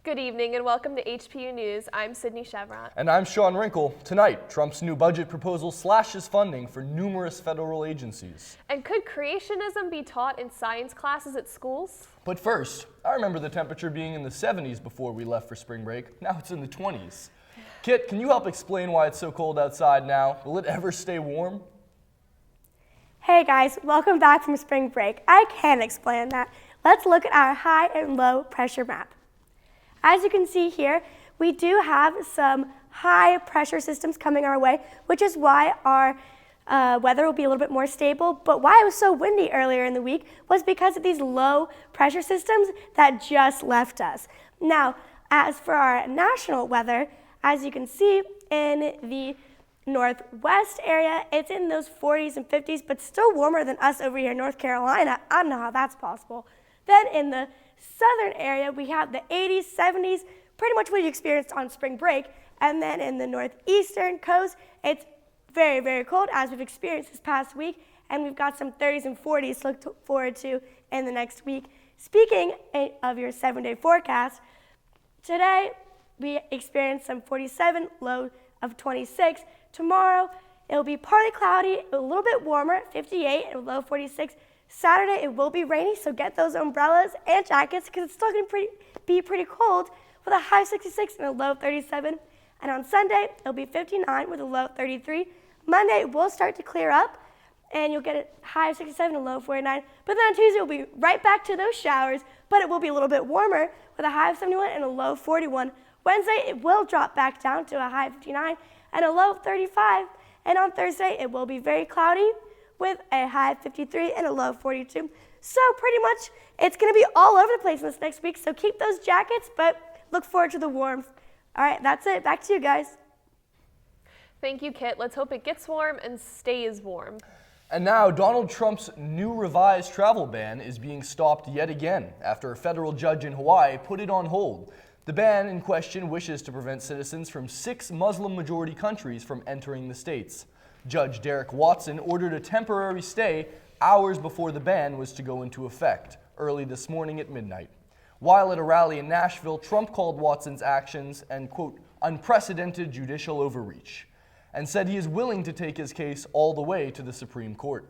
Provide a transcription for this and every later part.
Good evening and welcome to HPU News. I'm Sydney Chevron. And I'm Sean Wrinkle. Tonight, Trump's new budget proposal slashes funding for numerous federal agencies. And could creationism be taught in science classes at schools? But first, I remember the temperature being in the 70s before we left for spring break. Now it's in the 20s. Kit, can you help explain why it's so cold outside now? Will it ever stay warm? Hey guys, welcome back from spring break. I can explain that. Let's look at our high and low pressure map. As you can see here, we do have some high pressure systems coming our way, which is why our weather will be a little bit more stable. But why it was so windy earlier in the week was because of these low pressure systems that just left us. Now, as for our national weather, as you can see in the northwest area, it's in those 40s and 50s, but still warmer than us over here in North Carolina. I don't know how that's possible. Then in the southern area, we have the 80s, 70s, pretty much what you experienced on spring break. And then in the northeastern coast, it's very, very cold, as we've experienced this past week. And we've got some 30s and 40s to look forward to in the next week. Speaking of your 7-day forecast, today we experienced some 47, low of 26. Tomorrow, it'll be partly cloudy, a little bit warmer, 58, and a low 46. Saturday, it will be rainy, so get those umbrellas and jackets because it's still going to be pretty cold with a high 66 and a low 37. And on Sunday, it'll be 59 with a low 33. Monday, it will start to clear up, and you'll get a high of 67 and a low 49. But then on Tuesday, we'll be right back to those showers, but it will be a little bit warmer with a high of 71 and a low 41. Wednesday, it will drop back down to a high of 59 and a low of 35. And on Thursday, it will be very cloudy with a high of 53 and a low of 42. So pretty much it's going to be all over the place this next week. So keep those jackets, but look forward to the warmth. All right, that's it. Back to you guys. Thank you, Kit. Let's hope it gets warm and stays warm. And now, Donald Trump's new revised travel ban is being stopped yet again after a federal judge in Hawaii put it on hold. The ban in question wishes to prevent citizens from 6 Muslim-majority countries from entering the states. Judge Derek Watson ordered a temporary stay hours before the ban was to go into effect, early this morning at midnight. While at a rally in Nashville, Trump called Watson's actions an, quote, unprecedented judicial overreach, and said he is willing to take his case all the way to the Supreme Court.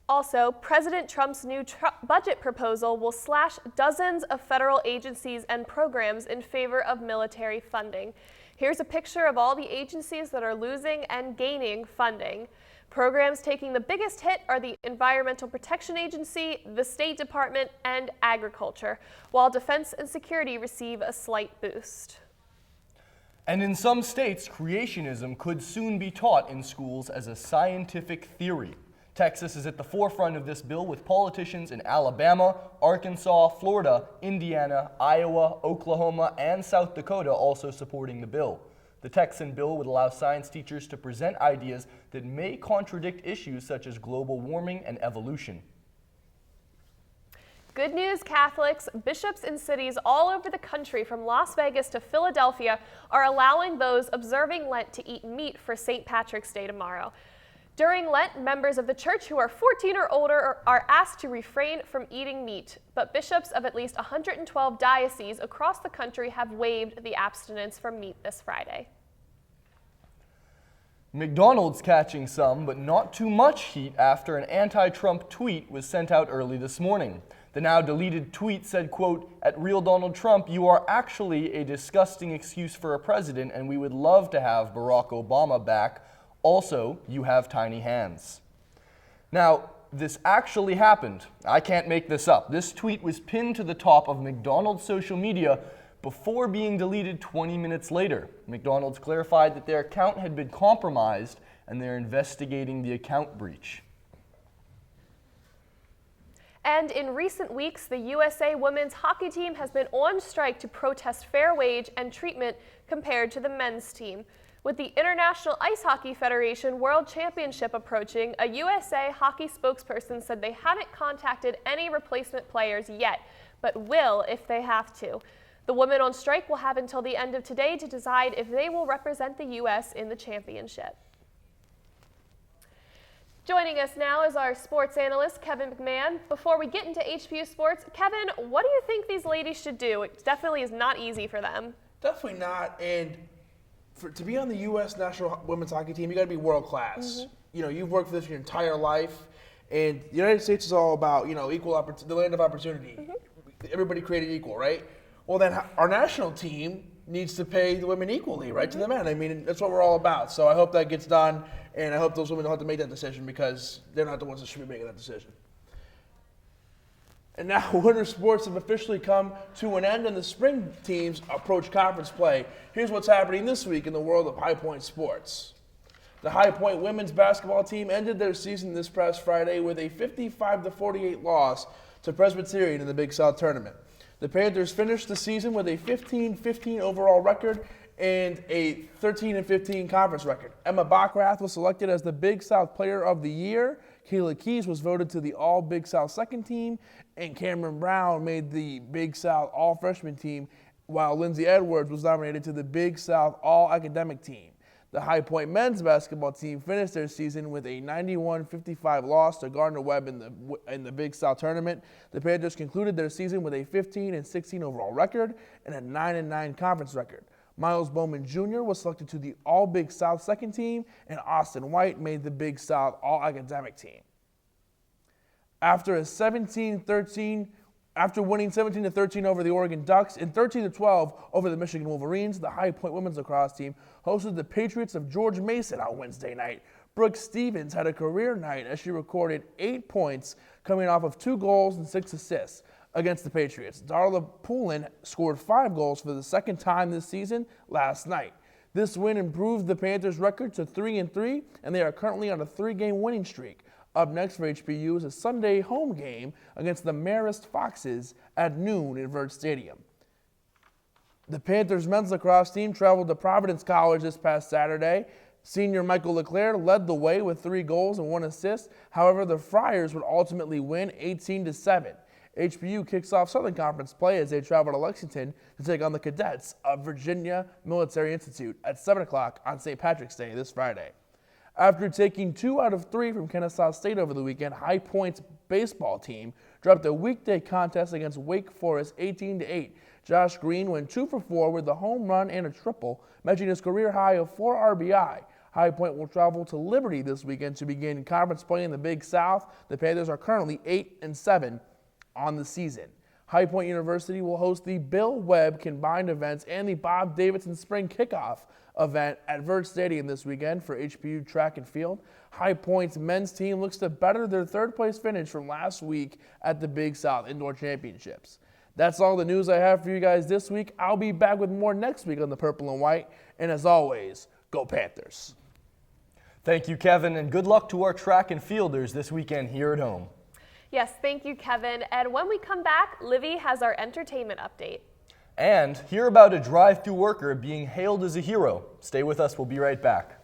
Also, President Trump's new budget proposal will slash dozens of federal agencies and programs in favor of military funding. Here's a picture of all the agencies that are losing and gaining funding. Programs taking the biggest hit are the Environmental Protection Agency, the State Department, and Agriculture, while Defense and Security receive a slight boost. And in some states, creationism could soon be taught in schools as a scientific theory. Texas is at the forefront of this bill, with politicians in Alabama, Arkansas, Florida, Indiana, Iowa, Oklahoma, and South Dakota also supporting the bill. The Texan bill would allow science teachers to present ideas that may contradict issues such as global warming and evolution. Good news, Catholics. Bishops in cities all over the country, from Las Vegas to Philadelphia, are allowing those observing Lent to eat meat for St. Patrick's Day tomorrow. During Lent, members of the church who are 14 or older are asked to refrain from eating meat, but bishops of at least 112 dioceses across the country have waived the abstinence from meat this Friday. McDonald's catching some, but not too much heat after an anti-Trump tweet was sent out early this morning. The now deleted tweet said, quote, "At Real Donald Trump, you are actually a disgusting excuse for a president, and we would love to have Barack Obama back. Also, you have tiny hands." Now, this actually happened. I can't make this up. This tweet was pinned to the top of McDonald's social media before being deleted 20 minutes later. McDonald's clarified that their account had been compromised and they're investigating the account breach. And in recent weeks, the USA women's hockey team has been on strike to protest fair wage and treatment compared to the men's team. With the International Ice Hockey Federation World Championship approaching, a USA hockey spokesperson said they haven't contacted any replacement players yet, but will if they have to. The women on strike will have until the end of today to decide if they will represent the U.S. in the championship. Joining us now is our sports analyst, Kevin McMahon. Before we get into HPU sports, Kevin, what do you think these ladies should do? It definitely is not easy for them. Definitely not. And to be on the U.S. national women's hockey team, you got to be world class. Mm-hmm. You know, you've worked for this your entire life, and the United States is all about the land of opportunity. Mm-hmm. Everybody created equal, right? Well, then our national team needs to pay the women equally, right, to the men. I mean, that's what we're all about. So I hope that gets done, and I hope those women don't have to make that decision because they're not the ones that should be making that decision. And now winter sports have officially come to an end, and the spring teams approach conference play. Here's what's happening this week in the world of High Point sports. The High Point women's basketball team ended their season this past Friday with a 55-48 loss to Presbyterian in the Big South tournament. The Panthers finished the season with a 15-15 overall record and a 13-15 conference record. Emma Bachrath was selected as the Big South Player of the Year. Kayla Keys was voted to the All-Big South second team, and Cameron Brown made the Big South All-Freshman team, while Lindsay Edwards was nominated to the Big South All-Academic team. The High Point men's basketball team finished their season with a 91-55 loss to Gardner-Webb in the Big South tournament. The Panthers concluded their season with a 15-16 overall record and a 9-9 conference record. Miles Bowman Jr. was selected to the All-Big South second team, and Austin White made the Big South All-Academic team. After winning 17-13 over the Oregon Ducks and 13-12 over the Michigan Wolverines, the High Point women's lacrosse team hosted the Patriots of George Mason on Wednesday night. Brooke Stevens had a career night as she recorded 8 points, coming off of 2 goals and 6 assists against the Patriots. Darla Poulin scored 5 goals for the second time this season last night. This win improved the Panthers' record to 3-3, and they are currently on a 3-game winning streak. Up next for HPU is a Sunday home game against the Marist Foxes at noon in Vert Stadium. The Panthers men's lacrosse team traveled to Providence College this past Saturday. Senior Michael Leclerc led the way with 3 goals and 1 assist. However, the Friars would ultimately win 18-7. HPU kicks off Southern Conference play as they travel to Lexington to take on the Cadets of Virginia Military Institute at 7 o'clock on St. Patrick's Day this Friday. After taking 2 out of 3 from Kennesaw State over the weekend, High Point's baseball team dropped a weekday contest against Wake Forest 18-8. Josh Green went 2 for 4 with a home run and a triple, matching his career high of 4 RBI. High Point will travel to Liberty this weekend to begin conference play in the Big South. The Panthers are currently 8-7 on the season. High Point University will host the Bill Webb Combined Events and the Bob Davidson Spring Kickoff event at Vert Stadium this weekend for HPU track and field. High Point's men's team looks to better their third-place finish from last week at the Big South Indoor Championships. That's all the news I have for you guys this week. I'll be back with more next week on the Purple and White. And as always, go Panthers. Thank you, Kevin, and good luck to our track and fielders this weekend here at home. Yes, thank you, Kevin. And when we come back, Livy has our entertainment update. And hear about a drive-thru worker being hailed as a hero. Stay with us, we'll be right back.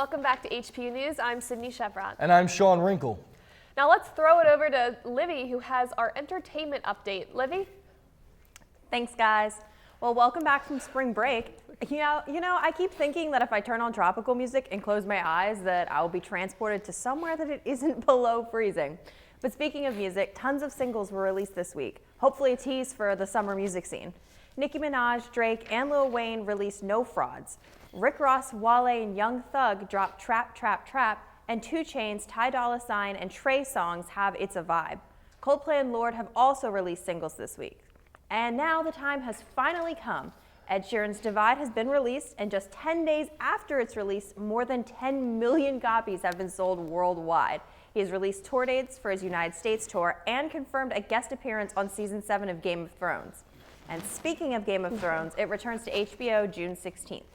Welcome back to HPU News. I'm Sydney Chevron. And I'm Sean Wrinkle. Now let's throw it over to Livy, who has our entertainment update. Livy? Thanks, guys. Well, welcome back from spring break. You know, I keep thinking that if I turn on tropical music and close my eyes, that I will be transported to somewhere that it isn't below freezing. But speaking of music, tons of singles were released this week. Hopefully a tease for the summer music scene. Nicki Minaj, Drake, and Lil Wayne released No Frauds. Rick Ross, Wale, and Young Thug dropped Trap, Trap, Trap, and 2 Chainz, Ty Dolla $ign, and Trey songs have It's a Vibe. Coldplay and Lorde have also released singles this week. And now the time has finally come. Ed Sheeran's Divide has been released, and just 10 days after its release, more than 10 million copies have been sold worldwide. He has released tour dates for his United States tour and confirmed a guest appearance on season 7 of Game of Thrones. And speaking of Game of Thrones, it returns to HBO June 16th.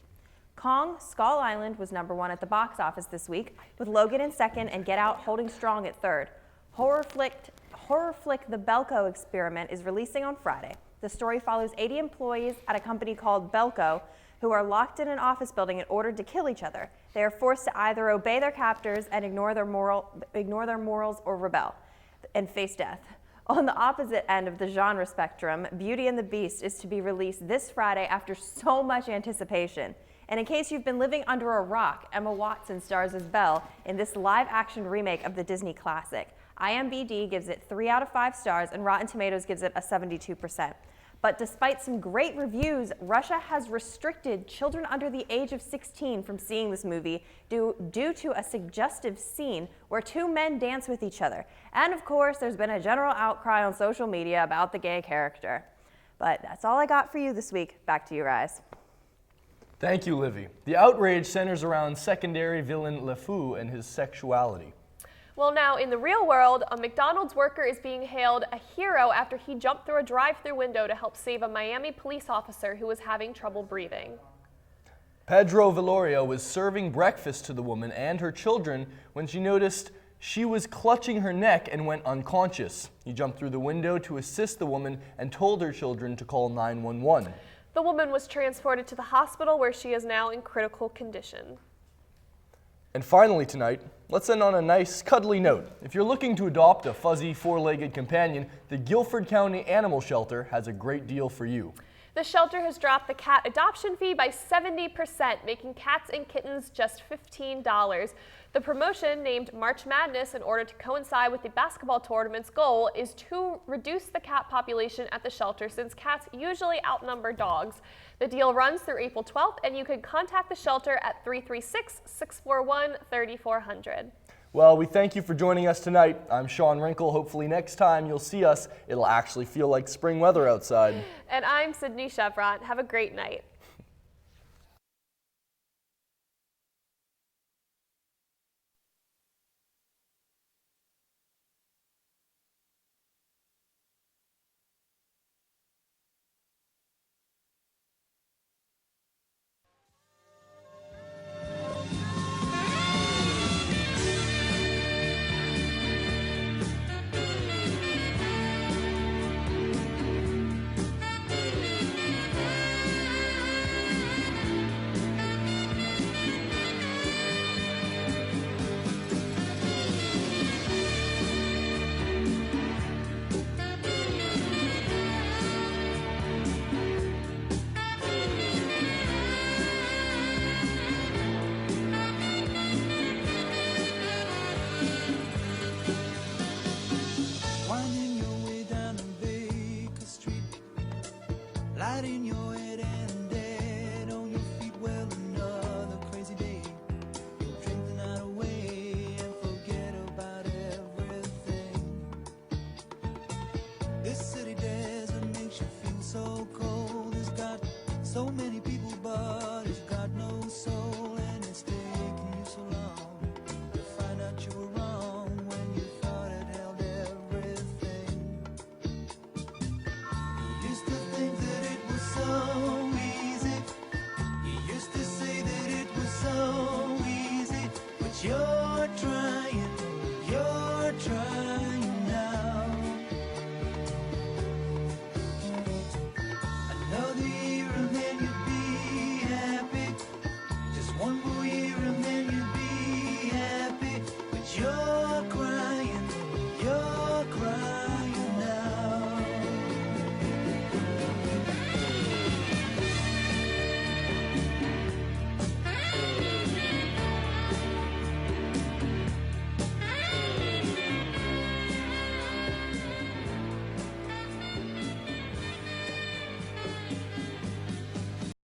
Kong, Skull Island was #1 at the box office this week, with Logan in second and Get Out holding strong at third. Horror flick The Belko Experiment is releasing on Friday. The story follows 80 employees at a company called Belko who are locked in an office building and ordered to kill each other. They are forced to either obey their captors and ignore their morals or rebel and face death. On the opposite end of the genre spectrum, Beauty and the Beast is to be released this Friday after so much anticipation. And in case you've been living under a rock, Emma Watson stars as Belle in this live-action remake of the Disney classic. IMDb gives it 3 out of 5 stars, and Rotten Tomatoes gives it a 72%. But despite some great reviews, Russia has restricted children under the age of 16 from seeing this movie due to a suggestive scene where 2 men dance with each other. And of course, there's been a general outcry on social media about the gay character. But that's all I got for you this week. Back to you guys. Thank you, Livy. The outrage centers around secondary villain LeFou and his sexuality. Well, now in the real world, a McDonald's worker is being hailed a hero after he jumped through a drive-thru window to help save a Miami police officer who was having trouble breathing. Pedro Viloria was serving breakfast to the woman and her children when she noticed she was clutching her neck and went unconscious. He jumped through the window to assist the woman and told her children to call 911. The woman was transported to the hospital where she is now in critical condition. And finally tonight, let's end on a nice cuddly note. If you're looking to adopt a fuzzy 4-legged companion, the Guilford County Animal Shelter has a great deal for you. The shelter has dropped the cat adoption fee by 70%, making cats and kittens just $15. The promotion, named March Madness in order to coincide with the basketball tournament's goal, is to reduce the cat population at the shelter since cats usually outnumber dogs. The deal runs through April 12th, and you can contact the shelter at 336-641-3400. Well, we thank you for joining us tonight. I'm Sean Wrinkle. Hopefully next time you'll see us, it'll actually feel like spring weather outside. And I'm Sydney Chevron. Have a great night. So many people, but it's got no soul, and it's taken you so long to find out you were wrong when you thought it held everything. You used to think that it was so easy. You used to say that it was so easy, but you're trying now. Another year and then you'd be happy. Just one more year and then you'd be You're